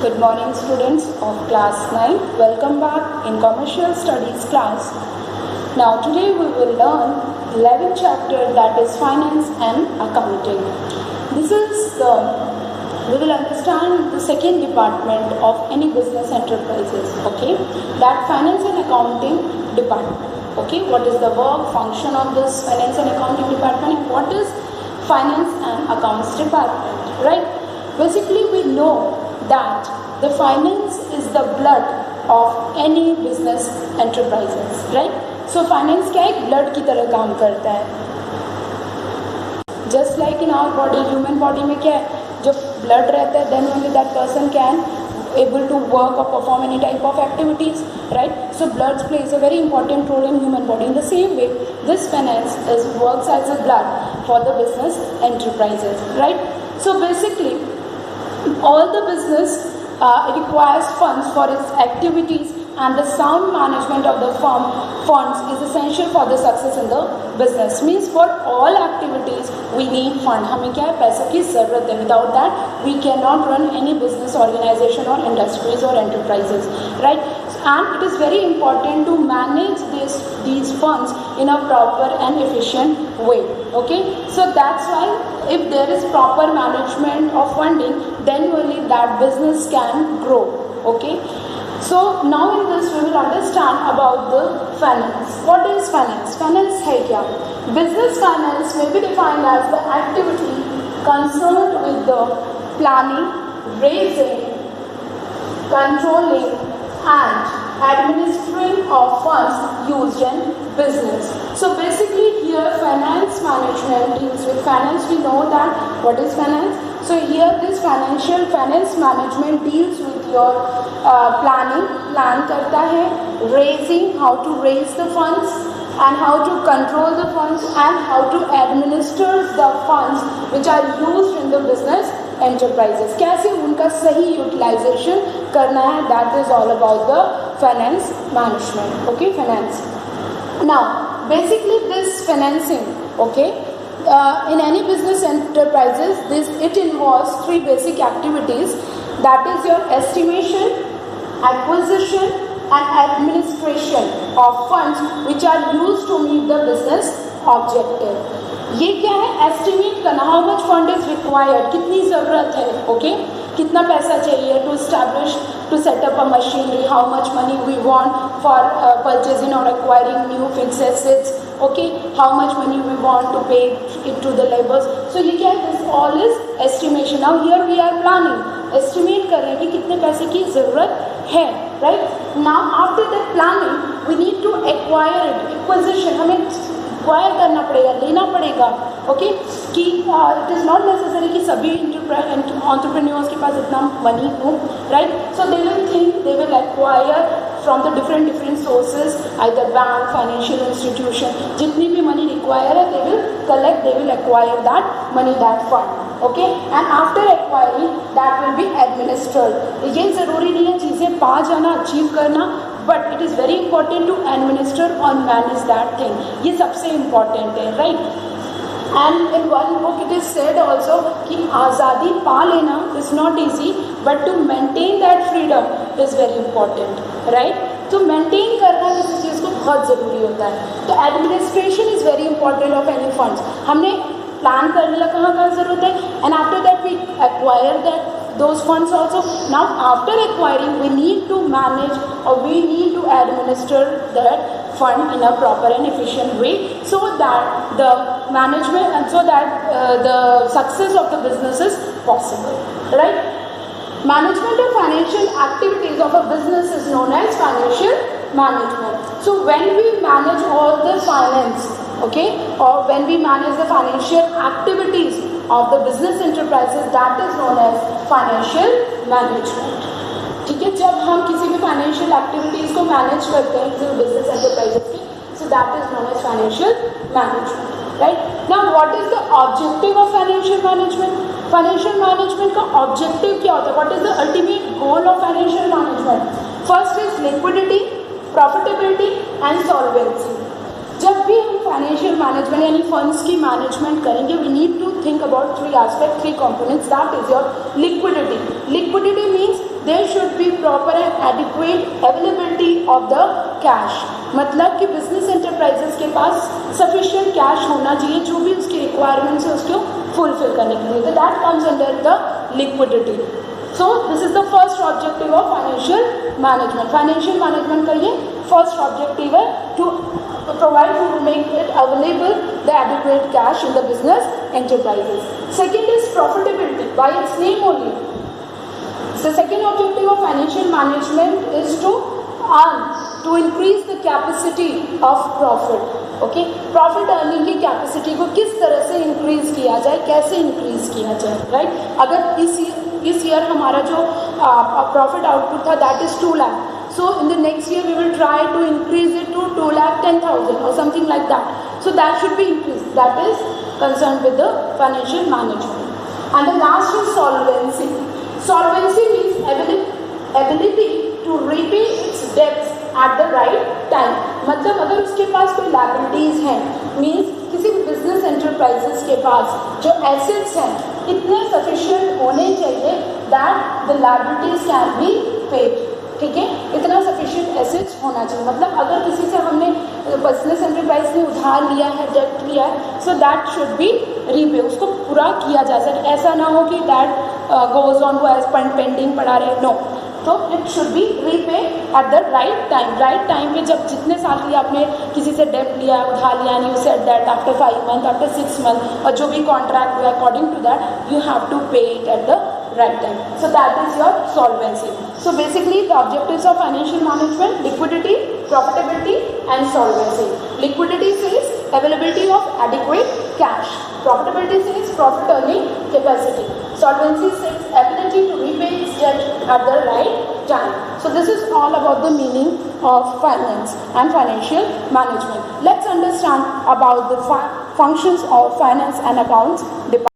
Good morning, students of class 9. Welcome back in commercial studies class. Now today we will learn 11th chapter, that is finance and accounting. We will understand the second department of any business enterprises, okay? That finance and accounting department, okay? What is the work, function of this finance and accounting department? What is finance and accounts department, right? Basically we know that the finance is the blood of any business enterprises, right? So finance क्या एक blood की तरह काम करता है. Just like in our body, human body में क्या है, जब blood रहता है, then only that person can able to work or perform any type of activities, right? So blood plays a very important role in human body. In the same way, this finance works as a blood for the business enterprises, right? So basically, all the business requires funds for its activities, and the sound management of the funds is essential for the success in the business. Means for all activities we need fund. हमें क्या है, पैसे की ज़रूरत है. Without that we cannot run any business organization or industries or enterprises, right? And it is very important to manage these funds in a proper and efficient way, okay? So that's why if there is proper management of funding, then only that business can grow, okay? So now in this we will understand about the finance. What is finance? Finance है क्या? Business finance may be defined as the activity concerned with the planning, raising, controlling and administering of funds used in business. So basically here finance management deals with finance. We know that what is finance. So here this finance management deals with your plan करता है, raising, how to raise the funds and how to control the funds and how to administer the funds which are used in the business enterprises. कैसे उनका सही utilization करना है, that is all about the finance management, okay? Finance. Now basically this financing, okay, in any business enterprises it involves three basic activities, that is your estimation, acquisition and administration of funds which are used to meet the business objective. ये क्या है, estimate करना, how much fund is required, कितनी ज़रूरत है, okay? कितना पैसा चाहिए to establish, to set up a machinery, how much money we want for purchasing और acquiring new fixed assets, okay? How much money we want to pay it to the labours. So ये क्या है, this all is estimation. Now here we are planning, estimate कर रहे हैं कि कितने पैसे की ज़रूरत है, right? Now after that planning we need to acquire it, acquisition, हमें एक्वायर करना पड़ेगा, लेना पड़ेगा, ओके? कि इट इज़ नॉट नेसेसरी कि सभी एंटरप्रेन्योर्स के पास इतना मनी हो, right? So they will think, they will acquire from the different sources, either bank, financial institution, जितनी भी मनी रिक्वायर है, they will collect, they will acquire that money, that fund, okay? And after acquiring that will be administered. ये ज़रूरी नहीं है चीज़ें पा जाना, अचीव करना, but it is very important to administer और मैनेज दैट थिंग. ये सबसे इम्पॉर्टेंट है, right? And in one book it is said also कि आज़ादी पा लेना is not easy, but to maintain that freedom is very important, right? तो maintain करना किसी चीज़ को बहुत ज़रूरी होता है. तो administration is very important of any funds. हमने प्लान कर लिया कहाँ ज़रूरत है, and after that we acquire that those funds also. Now after acquiring we need to manage or we need to administer that fund in a proper and efficient way, so that the management and so that the success of the business is possible, right? Management of financial activities of a business is known as financial management. So when we manage all the finance, okay, or when we manage the financial activities of the business enterprises, that is known as financial management. ठीक है, जब हम किसी भी financial activities को manage करते हैं किसी बिजनेस एंटरप्राइजेस की, so that is known as financial management, right? Now what is the objective of financial management? Financial management का ऑब्जेक्टिव क्या होता है? What is the ultimate goal of financial management? First is liquidity, profitability and solvency. जब भी हम financial management यानी funds की management करेंगे, we need to think about three aspect, three components. That is your liquidity. Liquidity means there should be proper and adequate availability of the cash. मतलब कि business enterprises के पास sufficient cash होना चाहिए जो भी उसकी रिक्वायरमेंट्स है उसको फुलफिल करने के लिए. तो that comes under the liquidity. So this is the first objective of financial management. Financial management का ये first objective है to provide, to make it available the adequate cash in the business enterprises. Second is profitability by its name only. The second objective of financial management is to earn, to increase the capacity of profit. Okay, profit earning की capacity को किस तरह से increase किया जाए, कैसे increase किया जाए, राइट. अगर इस ईयर हमारा जो प्रॉफिट आउटपुट था that is 2 lakh, so in the next year we will try to increase it to 2,10,000 or something like that. So that should be increased. That is concerned with the financial management. And the last is solvency. Solvency means ability to repay its debts at the right time. मतलब अगर उसके पास कोई liabilities हैं, means किसी भी business enterprises के पास जो assets हैं इतने सफिशिएंट होने चाहिए that the liabilities can be paid. ठीक है, इतना सफिशिएंट एसेट्स होना चाहिए. मतलब अगर किसी से हमने बिजनेस एंटरप्राइज ने उधार लिया है, डेट लिया है, so that should be repay, उसको पूरा किया जा सके. ऐसा ना हो कि दैट गोज ऑन वो एज पेंडिंग पड़ा रहे. नो, तो it should be repay at the right time. Right time पे जब जितने साल के लिए आपने किसी से डेट लिया है, उधार लिया, नहीं उसे date after 5 month, after 6 month, और जो भी कॉन्ट्रैक्ट हुआ according to that you have to pay it at the right time. So that is your solvency. So basically the objectives of financial management: liquidity, profitability and solvency. Liquidity says availability of adequate cash. Profitability says profit earning capacity. Solvency says ability to repay its debt at the right time. So this is all about the meaning of finance and financial management. Let's understand about the functions of finance and accounts department.